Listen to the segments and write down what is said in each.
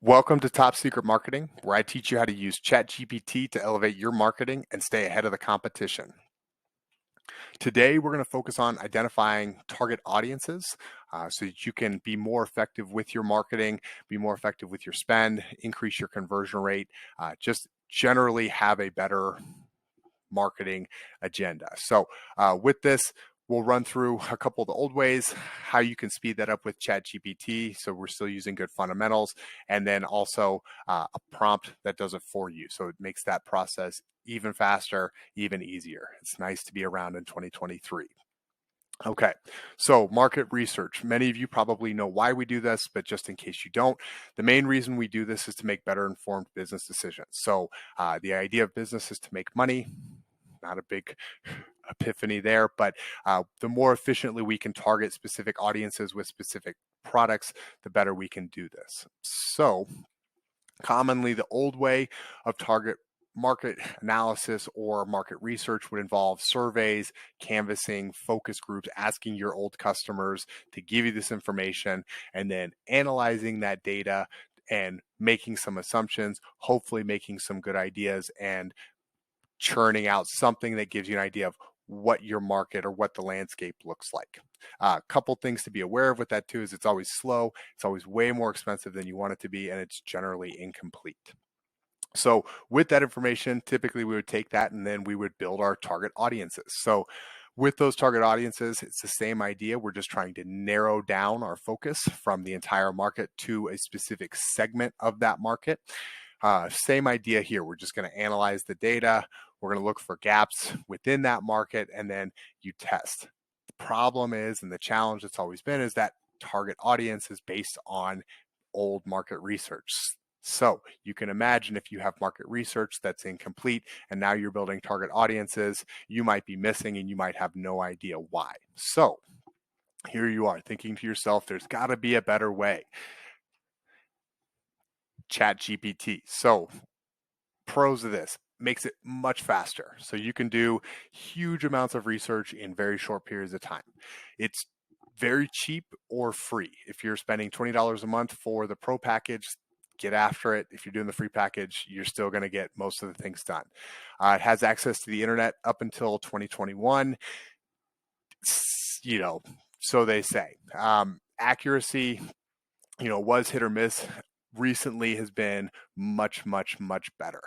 Welcome to Top Secret Marketing, where I teach you how to use ChatGPT to elevate your marketing and stay ahead of the competition. Today, we're going to focus on identifying target audiences so that you can be more effective with your marketing, be more effective with your spend, increase your conversion rate, just generally have a better marketing agenda. So, with this, we'll run through a couple of the old ways, how you can speed that up with ChatGPT. So we're still using good fundamentals, and then also a prompt that does it for you. So it makes that process even faster, even easier. It's nice to be around in 2023. Okay, so market research. Many of you probably know why we do this, but just in case you don't, the main reason we do this is to make better informed business decisions. So the idea of business is to make money. Not a big epiphany there, but the more efficiently we can target specific audiences with specific products, the better we can do this. So commonly the old way of target market analysis or market research would involve surveys, canvassing, focus groups, asking your old customers to give you this information, and then analyzing that data and making some assumptions, hopefully making some good ideas and churning out something that gives you an idea of what your market or what the landscape looks like. A couple things to be aware of with that too is it's always slow, it's always way more expensive than you want it to be, and it's generally incomplete. So with that information, typically we would take that and then we would build our target audiences. So with those target audiences, it's the same idea. We're just trying to narrow down our focus from the entire market to a specific segment of that market. Same idea here. We're just going to analyze the data. We're going to look for gaps within that market, and then you test. The problem is, and the challenge that's always been, is that target audience is based on old market research. So you can imagine if you have market research that's incomplete and now you're building target audiences, you might be missing and you might have no idea why. So here you are thinking to yourself, there's got to be a better way. ChatGPT. So pros of this makes it much faster. So you can do huge amounts of research in very short periods of time. It's very cheap or free. If you're spending $20 a month for the pro package, get after it. If you're doing the free package, you're still going to get most of the things done. It has access to the internet up until 2021. So they say. Accuracy, was hit or miss. Recently has been much, much, much better.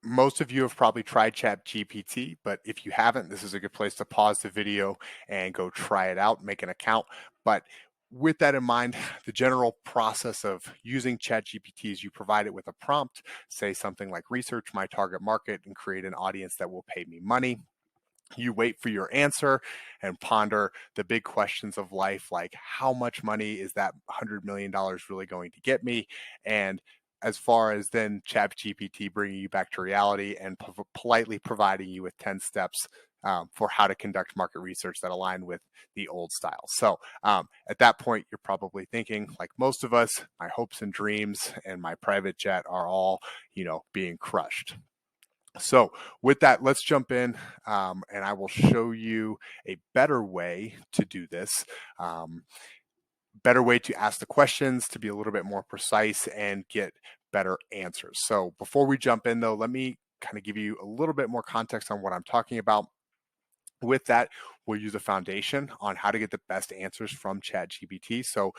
Most of you have probably tried ChatGPT, but if you haven't, this is a good place to pause the video and go try it out, make an account. But with that in mind, the general process of using ChatGPT is you provide it with a prompt, say something like research my target market and create an audience that will pay me money. You wait for your answer and ponder the big questions of life, like how much money is that $100 million really going to get me? And as far as then ChatGPT bringing you back to reality and politely providing you with 10 steps for how to conduct market research that align with the old style. So at that point, you're probably thinking, like most of us, my hopes and dreams and my private jet are all, being crushed. So with that, let's jump in and I will show you a better way to do this. Better way to ask the questions, to be a little bit more precise and get better answers. So before we jump in though, let me kind of give you a little bit more context on what I'm talking about. With that, we'll use a foundation on how to get the best answers from ChatGPT. So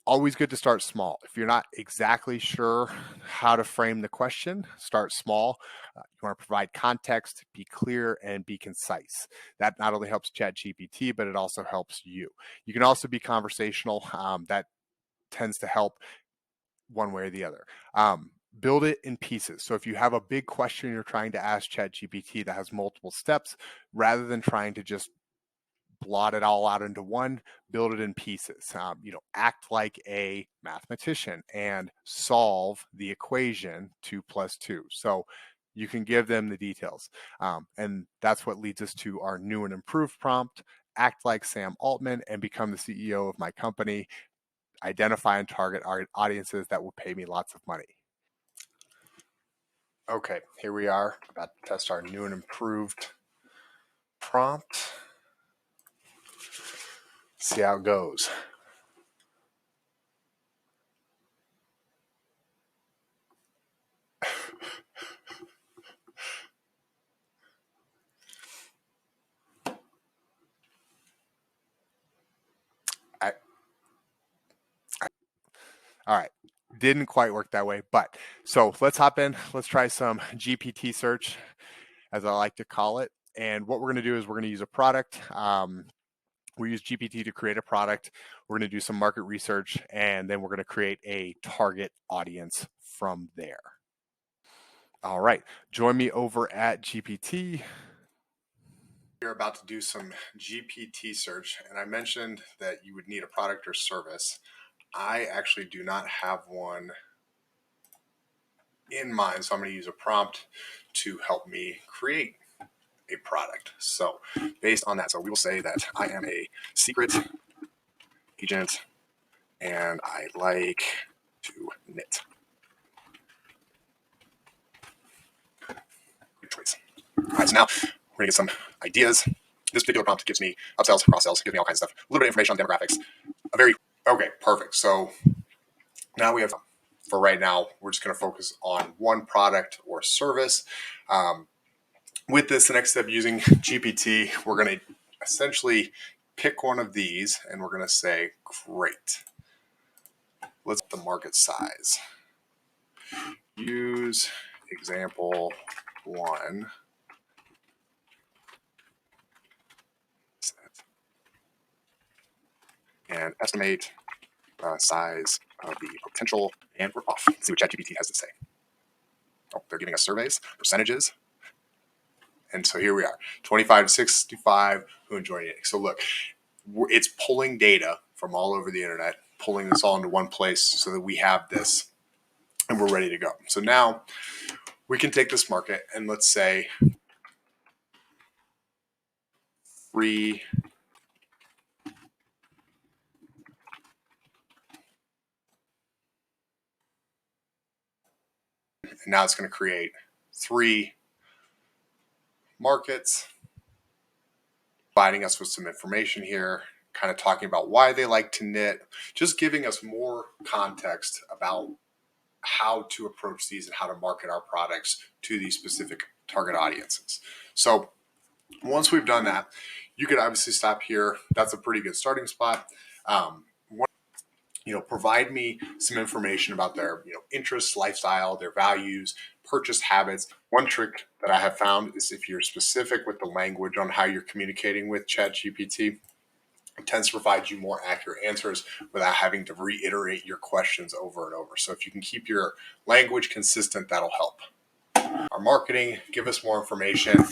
always good to start small. If you're not exactly sure how to frame the question, start small. You want to provide context, be clear, and be concise. That not only helps ChatGPT, but it also helps you. You can also be conversational. That tends to help one way or the other. Build it in pieces. So if you have a big question you're trying to ask ChatGPT that has multiple steps, rather than trying to just blot it all out into one, build it in pieces. Act like a mathematician and solve the equation 2 + 2. So you can give them the details. And that's what leads us to our new and improved prompt. Act like Sam Altman and become the CEO of my company. Identify and target our audiences that will pay me lots of money. Okay, here we are about to test our new and improved prompt. See how it goes. All right. Didn't quite work that way, but so let's hop in. Let's try some GPT search, as I like to call it. And what we're going to do is we're going to use a product. We use GPT to create a product. We're going to do some market research, and then we're going to create a target audience from there. All right. Join me over at GPT. You're about to do some GPT search, and I mentioned that you would need a product or service. I actually do not have one in mind, so I'm going to use a prompt to help me create a product. So based on that, so we will say that I am a secret agent and I like to knit. Good choice. All right, so now we're going to get some ideas. This particular prompt gives me upsells, cross-sells, gives me all kinds of stuff. A little bit of information on demographics. Okay, perfect. So now we have, for right now, we're just going to focus on one product or service. With this, the next step using GPT, we're going to essentially pick one of these and we're going to say, great. Let's the market size. Use example 1. And estimate size of the potential, and we're off. Let's see what ChatGPT has to say. Oh, they're giving us surveys, percentages. And so here we are, 25 to 65 who enjoy it. So look, it's pulling data from all over the internet, pulling this all into one place so that we have this and we're ready to go. So now we can take this market and let's say 3 and now it's going to create 3 markets, providing us with some information here, kind of talking about why they like to knit, just giving us more context about how to approach these and how to market our products to these specific target audiences. So once we've done that, you could obviously stop here. That's a pretty good starting spot. Provide me some information about their, interests, lifestyle, their values, purchase habits. One trick that I have found is if you're specific with the language on how you're communicating with ChatGPT, it tends to provide you more accurate answers without having to reiterate your questions over and over. So if you can keep your language consistent, that'll help. Our marketing, give us more information.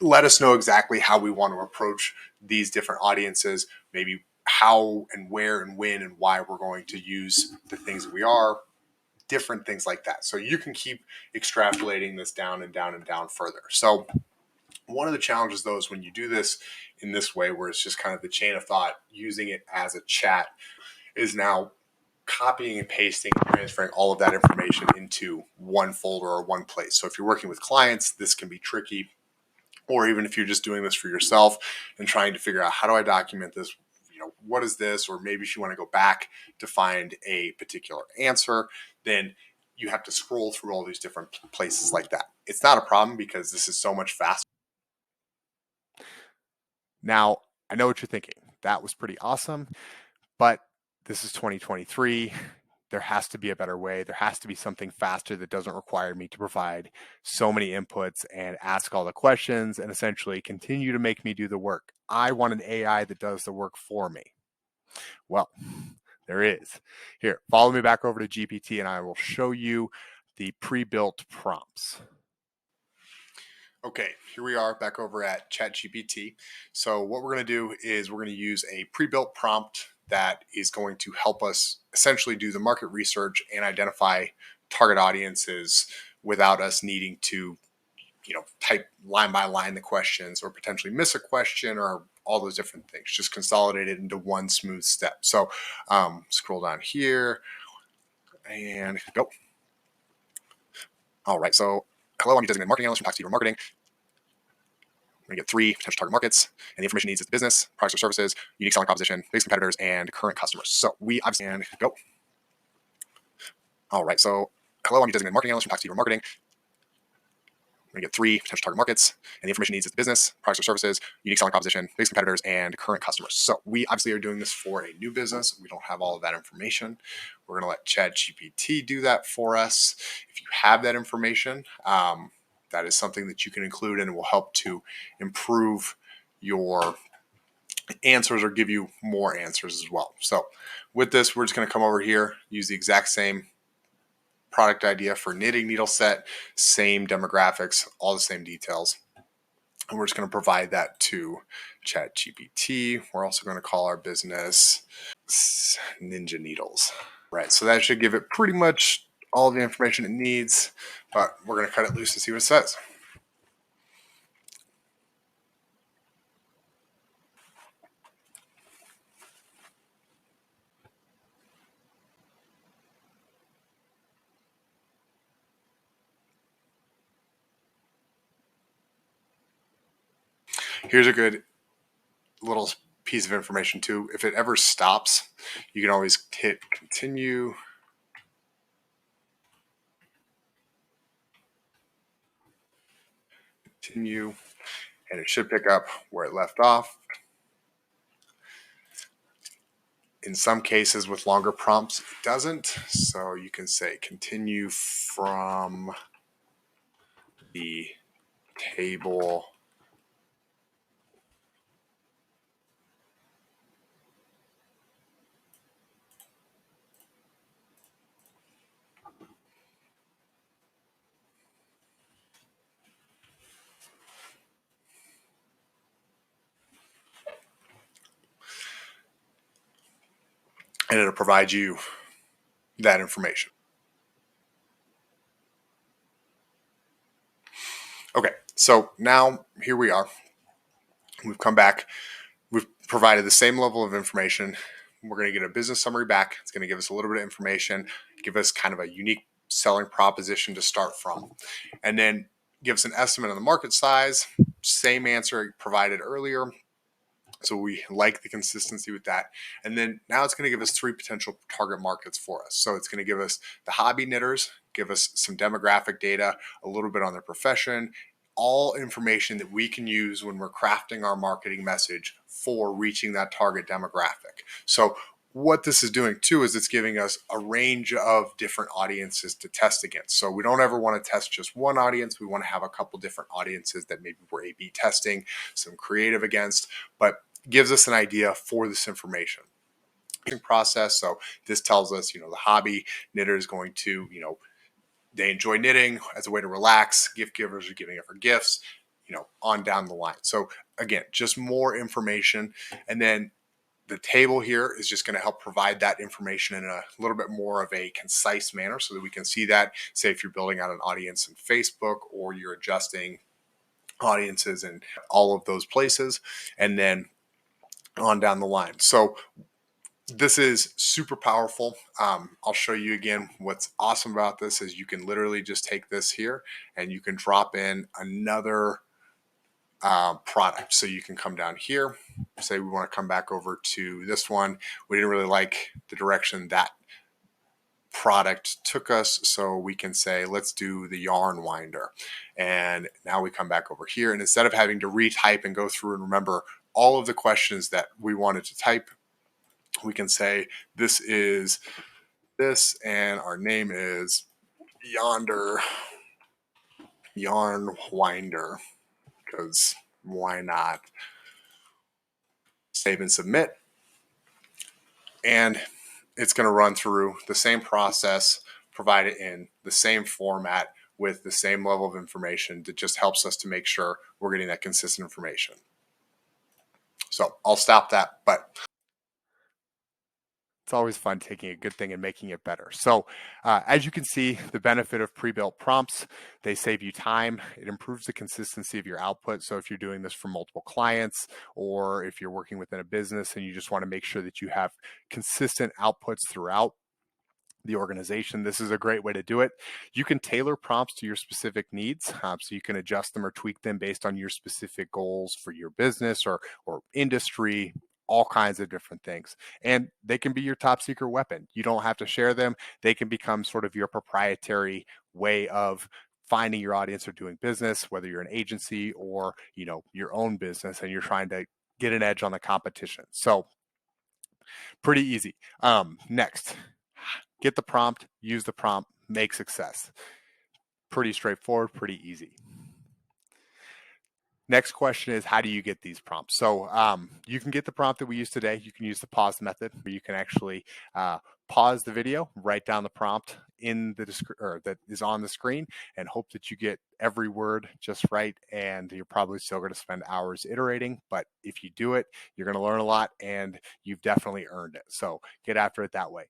Let us know exactly how we want to approach these different audiences, maybe how and where and when and why we're going to use the things that we are, different things like that. So you can keep extrapolating this down and down and down further. So one of the challenges, though, is when you do this in this way, where it's just kind of the chain of thought, using it as a chat, is now copying and pasting, transferring all of that information into one folder or one place. So if you're working with clients, this can be tricky. Or even if you're just doing this for yourself and trying to figure out, how do I document this? What is this? Or maybe if you want to go back to find a particular answer, then you have to scroll through all these different places like that. It's not a problem because this is so much faster. Now, I know what you're thinking. That was pretty awesome, but this is 2023. There has to be a better way. There has to be something faster that doesn't require me to provide so many inputs and ask all the questions and essentially continue to make me do the work. I want an AI that does the work for me. Well, there is. Here, follow me back over to GPT and I will show you the pre-built prompts. Okay, here we are back over at ChatGPT. So what we're going to do is we're going to use a pre-built prompt that is going to help us essentially do the market research and identify target audiences without us needing to, type line by line the questions or potentially miss a question or all those different things. Just consolidate it into one smooth step. So scroll down here and go. All right, so hello, I'm your designated marketing analyst from Talk to You Marketing. We're going to get 3 potential target markets, and the information needs is the business, products or services, unique selling proposition, biggest competitors, and current customers. So we obviously, and go. All right, so hello, I'm your designated marketing analyst from Talk to You Marketing. We're We're going to get 3 potential target markets, and the information needs is the business, products or services, unique selling proposition, biggest competitors, and current customers. So we obviously are doing this for a new business. We don't have all of that information. We're going to let ChatGPT do that for us. If you have that information, that is something that you can include and it will help to improve your answers or give you more answers as well. So with this, we're just going to come over here, use the exact same product idea for knitting needle set, same demographics, all the same details. And we're just going to provide that to ChatGPT. We're also going to call our business Ninja Needles. Right, so that should give it pretty much all the information it needs, but we're going to cut it loose and see what it says. Here's a good little piece of information too. If it ever stops, you can always hit continue. Continue, and it should pick up where it left off. In some cases with longer prompts, it doesn't. So you can say continue from the table and it'll provide you that information. Okay, so now here we are. We've come back. We've provided the same level of information. We're going to get a business summary back. It's going to give us a little bit of information, give us kind of a unique selling proposition to start from, and then give us an estimate on the market size. Same answer provided earlier. So we like the consistency with that. And then now it's going to give us 3 potential target markets for us. So it's going to give us the hobby knitters, give us some demographic data, a little bit on their profession, all information that we can use when we're crafting our marketing message for reaching that target demographic. So what this is doing too is it's giving us a range of different audiences to test against. So we don't ever want to test just one audience. We want to have a couple different audiences that maybe we're A/B testing some creative against, but gives us an idea for this information process. So this tells us, the hobby knitter is going to, they enjoy knitting as a way to relax. Gift givers are giving it for gifts, on down the line. So again, just more information. And then the table here is just going to help provide that information in a little bit more of a concise manner so that we can see that, say if you're building out an audience in Facebook or you're adjusting audiences in all of those places, and then on down the line. So this is super powerful. I'll show you again. What's awesome about this is you can literally just take this here and you can drop in another product. So you can come down here, say we want to come back over to this one. We didn't really like the direction that product took us, so we can say let's do the yarn winder. And now we come back over here, and instead of having to retype and go through and remember all of the questions that we wanted to type, we can say this is this and our name is yonder yarn winder, because why not? Save and submit, and it's going to run through the same process, provide it in the same format with the same level of information that just helps us to make sure we're getting that consistent information. So I'll stop that, but it's always fun taking a good thing and making it better. So as you can see, the benefit of pre-built prompts, they save you time. It improves the consistency of your output. So if you're doing this for multiple clients, or if you're working within a business and you just want to make sure that you have consistent outputs throughout the organization, this is a great way to do it. You can tailor prompts to your specific needs, so you can adjust them or tweak them based on your specific goals for your business or industry, all kinds of different things. And they can be your top secret weapon. You don't have to share them. They can become sort of your proprietary way of finding your audience or doing business, whether you're an agency or, your own business and you're trying to get an edge on the competition. So pretty easy. Next, get the prompt, use the prompt, make success. Pretty straightforward, pretty easy. Next question is, how do you get these prompts? So you can get the prompt that we use today. You can use the pause method, where you can actually pause the video, write down the prompt in the or that is on the screen, and hope that you get every word just right. And you're probably still going to spend hours iterating, but if you do it, you're going to learn a lot, and you've definitely earned it. So get after it that way.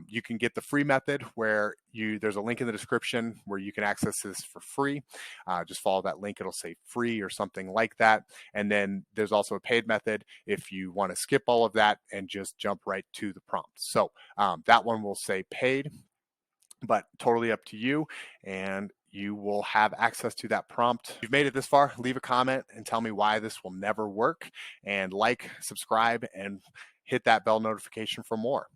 You can get the free method, where there's a link in the description where you can access this for free. Just follow that link; it'll say free or something like that. And then there's also a paid method if you want to skip all of that and just jump right to the prompt. So that one will say paid, but totally up to you, and you will have access to that prompt. If you've made it this far, leave a comment and tell me why this will never work, and like, subscribe, and hit that bell notification for more.